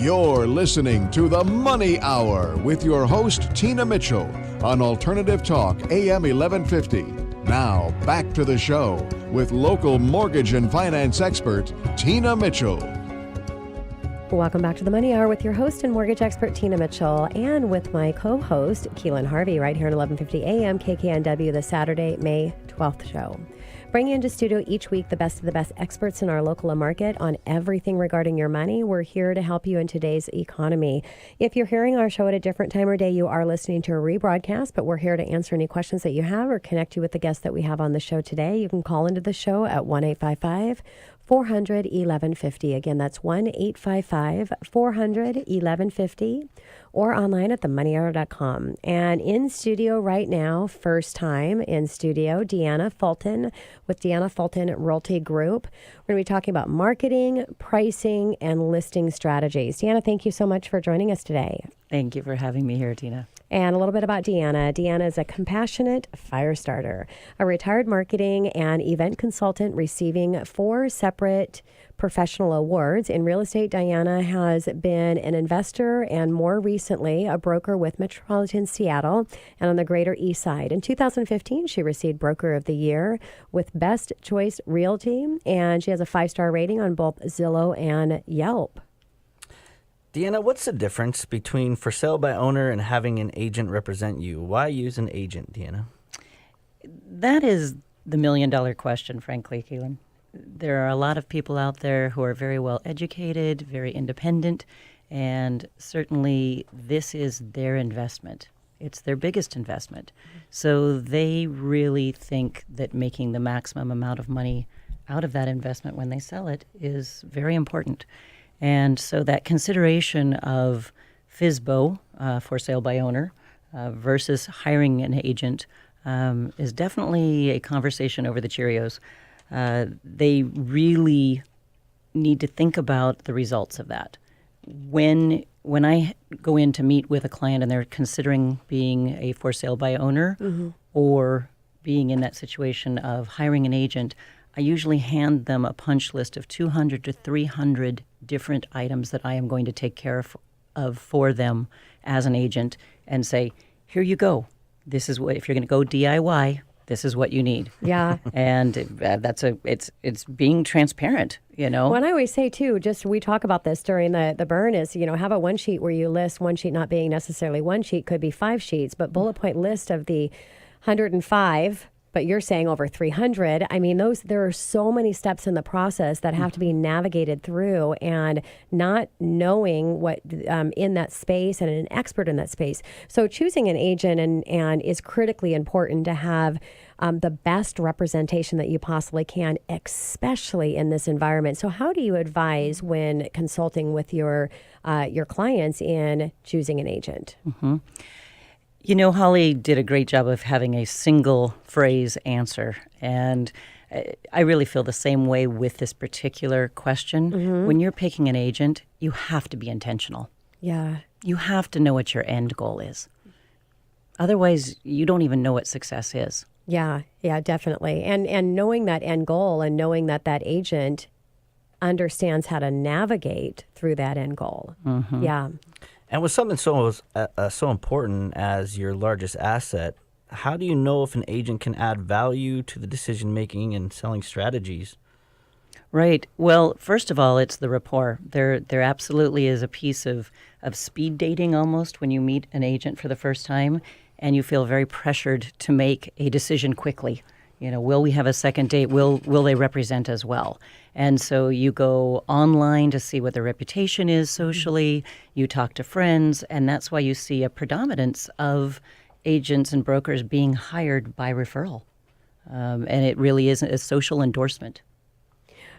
You're listening to The Money Hour with your host, Tina Mitchell, on Alternative Talk, AM 1150. Now, back to the show with local mortgage and finance expert, Tina Mitchell. Welcome back to The Money Hour with your host and mortgage expert, Tina Mitchell, and with my co-host, Keelan Harvey, right here at 1150 AM, KKNW, the Saturday, May 12th show. Bringing into studio each week the best of the best experts in our local market on everything regarding your money. We're here to help you in today's economy. If you're hearing our show at a different time or day, you are listening to a rebroadcast, but we're here to answer any questions that you have or connect you with the guests that we have on the show today. You can call into the show at 1-855-400-1150. Again, that's 1-855-400-1150, or online at themoneyhour.com. And in studio right now, first time in studio, Deanna Fulton with Deanna Fulton Realty Group. We're going to be talking about marketing, pricing, and listing strategies. Deanna, thank you so much for joining us today. Thank you for having me here, Tina. And a little bit about Deanna. Deanna is a compassionate fire starter, a retired marketing and event consultant receiving 4 separate professional awards. In real estate, Deanna has been an investor and more recently a broker with Metropolitan Seattle and on the Greater Eastside. In 2015, she received Broker of the Year with Best Choice Realty, and she has a 5-star rating on both Zillow and Yelp. Deanna, what's the difference between for sale by owner and having an agent represent you? Why use an agent, Deanna? That is the million-dollar question, frankly, Keelan. There are a lot of people out there who are very well educated, very independent, and certainly this is their investment. It's their biggest investment. So they really think that making the maximum amount of money out of that investment when they sell it is very important. And so that consideration of FSBO, for sale by owner, versus hiring an agent is definitely a conversation over the Cheerios. They really need to think about the results of that. When I go in to meet with a client and they're considering being a for sale by owner or being in that situation of hiring an agent, I usually hand them a punch list of 200 to 300 different items that I am going to take care of for them as an agent and say, here you go. This is what, if you're going to go DIY, this is what you need. Yeah. And it's being transparent, you know. Well, and I always say, too, just we talk about this during the burn is, have a one sheet where you list one sheet not being necessarily one sheet, could be 5 sheets, but bullet point list of the 105, but you're saying over 300. I mean, there are so many steps in the process that have to be navigated through, and not knowing what in that space and an expert in that space. So choosing an agent and is critically important to have the best representation that you possibly can, especially in this environment. So how do you advise when consulting with your clients in choosing an agent? Mm-hmm. You know, Holly did a great job of having a single phrase answer. And I really feel the same way with this particular question. Mm-hmm. When you're picking an agent, you have to be intentional. Yeah. You have to know what your end goal is. Otherwise, you don't even know what success is. Yeah, definitely. And knowing that end goal and knowing that agent understands how to navigate through that end goal. Mm-hmm. Yeah. And with something so important as your largest asset, how do you know if an agent can add value to the decision-making and selling strategies? Right. Well, first of all, it's the rapport. There absolutely is a piece of speed dating almost when you meet an agent for the first time, and you feel very pressured to make a decision quickly. You know, will we have a second date? Will they represent us well? And so you go online to see what their reputation is socially. You talk to friends, and that's why you see a predominance of agents and brokers being hired by referral. And it really is a social endorsement.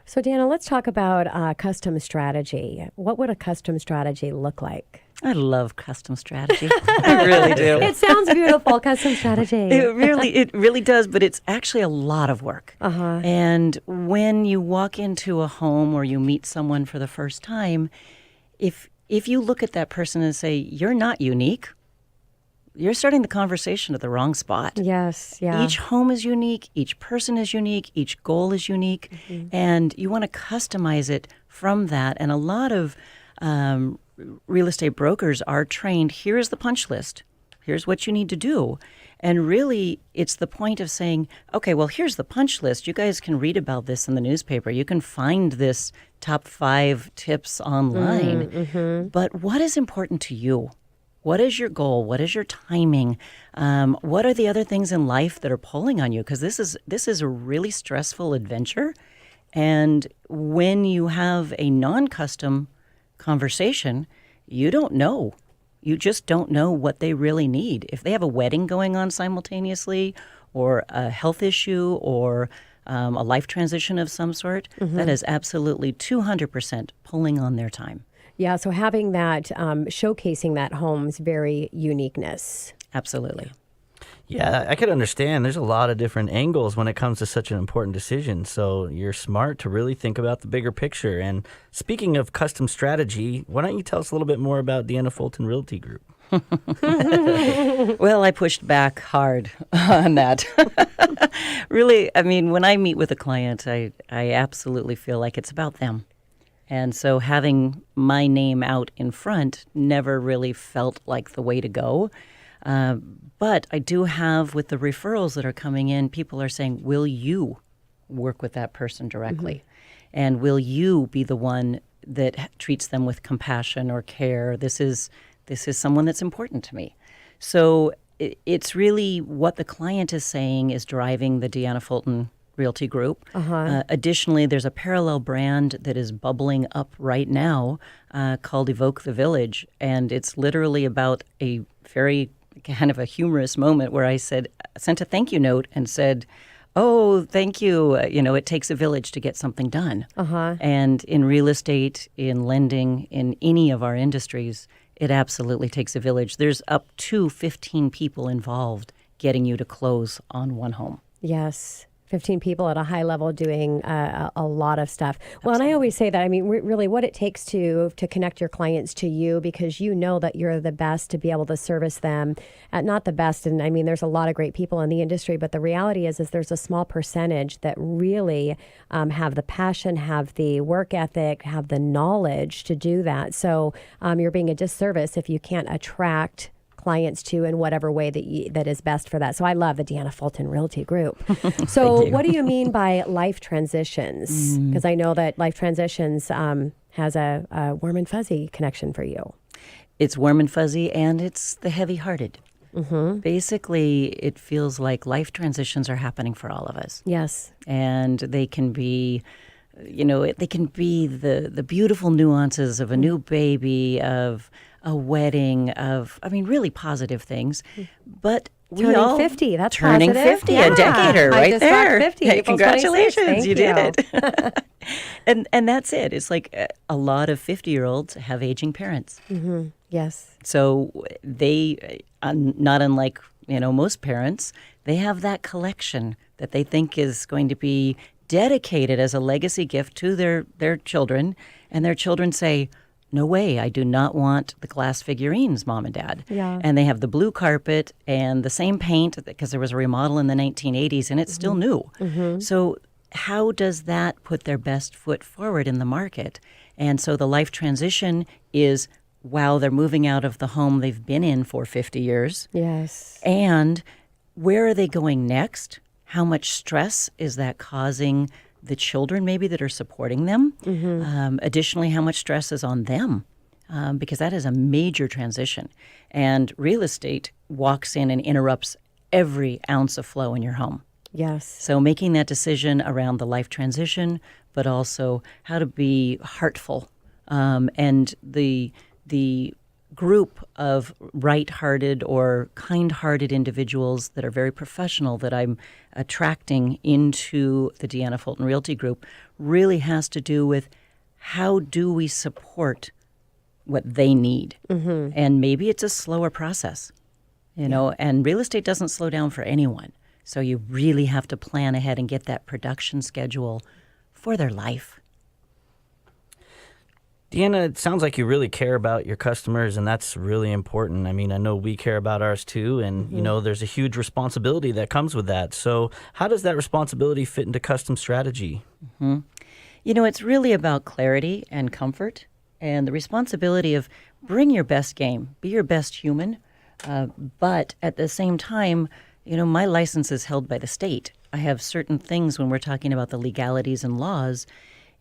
So, Deanna, let's talk about custom strategy. What would a custom strategy look like? I love custom strategy. I really do. It sounds beautiful, custom strategy. It really does, but it's actually a lot of work. Uh-huh. And when you walk into a home or you meet someone for the first time, if you look at that person and say, you're not unique, you're starting the conversation at the wrong spot. Yes, yeah. Each home is unique, each person is unique, each goal is unique, and you want to customize it from that. And a lot of real estate brokers are trained, here's the punch list. Here's what you need to do. And really, it's the point of saying, okay, well, here's the punch list. You guys can read about this in the newspaper. You can find this top 5 tips online. But what is important to you? What is your goal? What is your timing? What are the other things in life that are pulling on you? Because this is a really stressful adventure. And when you have a non-custom conversation, you don't know. You just don't know what they really need. If they have a wedding going on simultaneously, or a health issue, or a life transition of some sort, that is absolutely 200% pulling on their time. Yeah, so having that, showcasing that home's very uniqueness. Absolutely. Yeah, I could understand. There's a lot of different angles when it comes to such an important decision. So you're smart to really think about the bigger picture. And speaking of custom strategy, why don't you tell us a little bit more about Deanna Fulton Realty Group? Well, I pushed back hard on that. Really, I mean, when I meet with a client, I absolutely feel like it's about them. And so having my name out in front never really felt like the way to go. But I do have, with the referrals that are coming in, people are saying, will you work with that person directly? And will you be the one that treats them with compassion or care? This is someone that's important to me. So it's really what the client is saying is driving the Deanna Fulton Realty Group. Additionally, there's a parallel brand that is bubbling up right now called Evoke the Village. And it's literally about a very kind of a humorous moment where I sent a thank you note and said, oh, thank you. It takes a village to get something done. And in real estate, in lending, in any of our industries, it absolutely takes a village. There's up to 15 people involved getting you to close on one home. Yes. 15 people at a high level doing a lot of stuff. Well, and I always say that, I mean, really what it takes to connect your clients to you, because you know that you're the best to be able to service them at not the best. And I mean, there's a lot of great people in the industry, but the reality is there's a small percentage that really have the passion, have the work ethic, have the knowledge to do that. So you're being a disservice if you can't attract clients to in whatever way that is best for that. So I love the Deanna Fulton Realty Group. So what do you mean by life transitions? Because I know that life transitions has a warm and fuzzy connection for you. It's warm and fuzzy, and it's the heavy-hearted. Basically, it feels like life transitions are happening for all of us. Yes. And they can be, they can be the beautiful nuances of a new baby, of a wedding, really positive things. But turning all 50, that's turning positive. 50, a decader right I just there. got 50, Hey, April congratulations, 26th. Thank you did it. and that's it. It's like a lot of 50-year-olds have aging parents. Yes. So they, not unlike most parents, they have that collection that they think is going to be dedicated as a legacy gift to their children, and their children say, no way, I do not want the glass figurines, Mom and Dad. Yeah. And they have the blue carpet and the same paint, because there was a remodel in the 1980s and it's still new. So how does that put their best foot forward in the market? And so the life transition is, wow, they're moving out of the home they've been in for 50 years. Yes. And where are they going next? How much stress is that causing the children maybe that are supporting them? Additionally, how much stress is on them? Because that is a major transition. And real estate walks in and interrupts every ounce of flow in your home. Yes. So making that decision around the life transition, but also how to be heartful. And the group of right-hearted or kind-hearted individuals that are very professional that I'm attracting into the Deanna Fulton Realty Group really has to do with how do we support what they need. And maybe it's a slower process, and real estate doesn't slow down for anyone. So you really have to plan ahead and get that production schedule for their life. Deanna, it sounds like you really care about your customers, and that's really important. I mean, I know we care about ours too, and, there's a huge responsibility that comes with that. So how does that responsibility fit into custom strategy? It's really about clarity and comfort and the responsibility of bring your best game, be your best human, but at the same time, my license is held by the state. I have certain things when we're talking about the legalities and laws.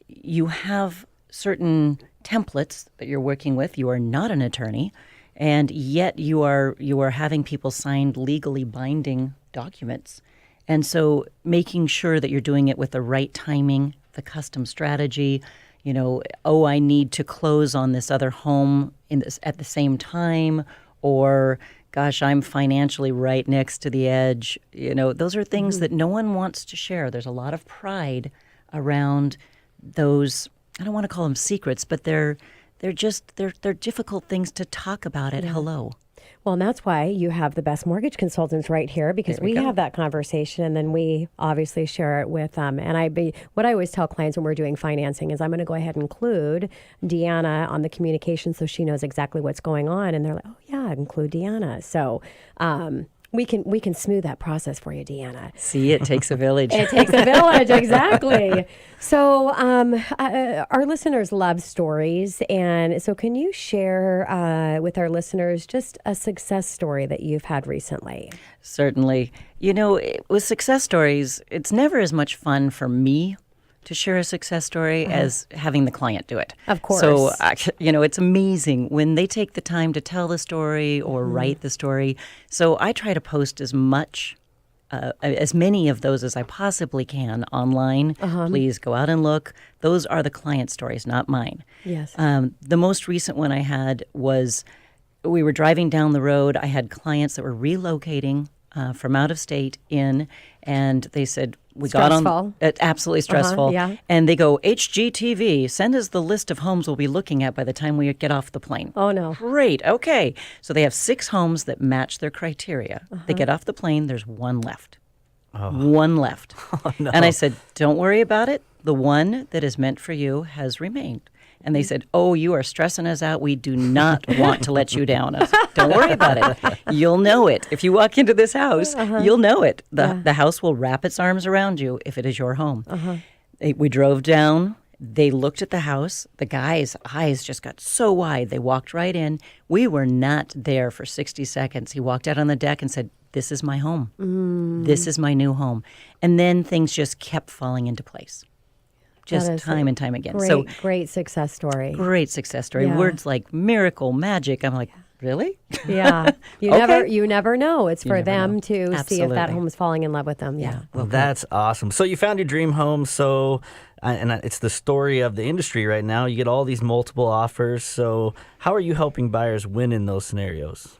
You have certain templates that you're working with. You are not an attorney, and yet you are having people sign legally binding documents. And so making sure that you're doing it with the right timing, the custom strategy, I need to close on this other home at the same time, or gosh, I'm financially right next to the edge. Those are things that no one wants to share. There's a lot of pride around those. I don't want to call them secrets, but they're difficult things to talk about at hello. Well, and that's why you have the best mortgage consultants right here, because we have that conversation, and then we obviously share it with them. What I always tell clients when we're doing financing is I'm going to go ahead and include Deanna on the communication so she knows exactly what's going on. And they're like, oh yeah, include Deanna. So we can smooth that process for you, Deanna. See, it takes a village. It takes a village, exactly. So our listeners love stories. And so can you share with our listeners just a success story that you've had recently? Certainly. With success stories, it's never as much fun for me to share a success story as having the client do it. Of course. So, it's amazing when they take the time to tell the story or write the story. So I try to post as many of those as I possibly can online. Please go out and look. Those are the client stories, not mine. Yes. The most recent one I had was we were driving down the road. I had clients that were relocating from out of state in, and they said, Stressful. Absolutely stressful. Yeah. And they go, HGTV, send us the list of homes we'll be looking at by the time we get off the plane. Oh, no. Great. Okay. So they have 6 homes that match their criteria. They get off the plane. There's one left. One left. Oh, no. And I said, don't worry about it. The one that is meant for you has remained. And they said, oh, you are stressing us out. We do not want to let you down. I said, don't worry about it. You'll know it. If you walk into this house, you'll know it. The house will wrap its arms around you if it is your home. We drove down. They looked at the house. The guy's eyes just got so wide. They walked right in. We were not there for 60 seconds. He walked out on the deck and said, this is my home. This is my new home. And then things just kept falling into place. Just time and time again. Great success story. Great success story. Yeah. Words like miracle, magic. I'm like, really? Yeah. You never know. It's for them to see if that Absolutely. home is falling in love with them. Yeah. Well, that's awesome. So you found your dream home. So, and it's the story of the industry right now. You get all these multiple offers. So how are you helping buyers win in those scenarios?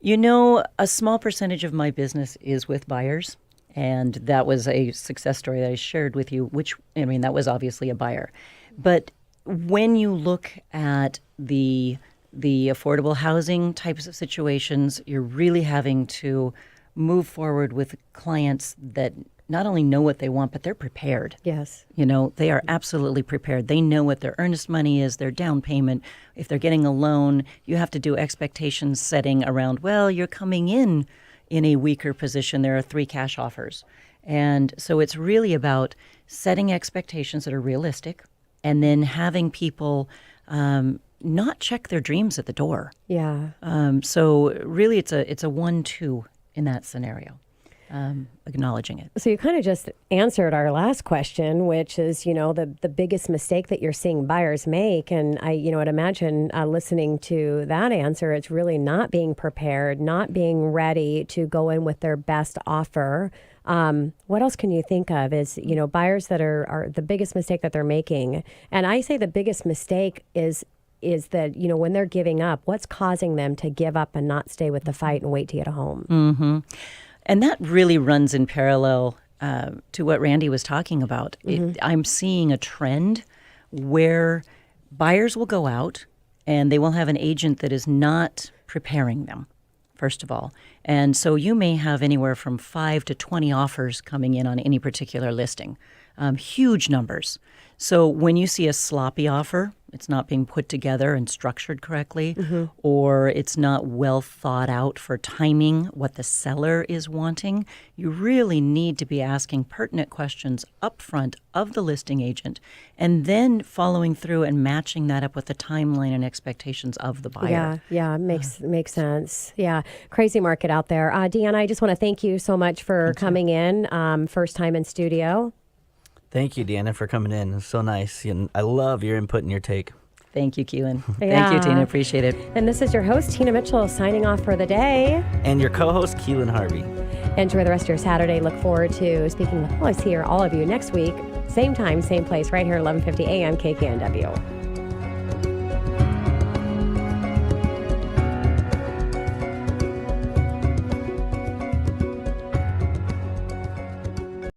A small percentage of my business is with buyers. And that was a success story that I shared with you, that was obviously a buyer. But when you look at the affordable housing types of situations, you're really having to move forward with clients that not only know what they want, but they're prepared. Yes. They are absolutely prepared. They know what their earnest money is, their down payment. If they're getting a loan, you have to do expectations setting around, well, you're coming in a weaker position. There are 3 cash offers. And so it's really about setting expectations that are realistic and then having people not check their dreams at the door. Yeah. So really it's a 1-2 in that scenario, acknowledging it. So you kind of just answered our last question, which is, the biggest mistake that you're seeing buyers make. And I'd imagine listening to that answer, it's really not being prepared, not being ready to go in with their best offer. What else can you think of is, buyers that are the biggest mistake that they're making? And I say the biggest mistake is that, when they're giving up, what's causing them to give up and not stay with the fight and wait to get a home? Mm-hmm. And that really runs in parallel to what Randy was talking about. I'm seeing a trend where buyers will go out and they will have an agent that is not preparing them, first of all. And so you may have anywhere from 5 to 20 offers coming in on any particular listing. huge numbers. So when you see a sloppy offer, it's not being put together and structured correctly, or it's not well thought out for timing what the seller is wanting, you really need to be asking pertinent questions up front of the listing agent and then following through and matching that up with the timeline and expectations of the buyer. Yeah, makes sense. Yeah, crazy market out there. Deanna, I just want to thank you so much for coming in, first time in studio. Thank you, Deanna, for coming in. It's so nice. And I love your input and your take. Thank you, Keelan. Thank you, Tina. Appreciate it. And this is your host, Tina Mitchell, signing off for the day. And your co-host, Keelan Harvey. Enjoy the rest of your Saturday. Look forward to speaking with all of you next week. Same time, same place, right here, 11:50 a.m. KKNW.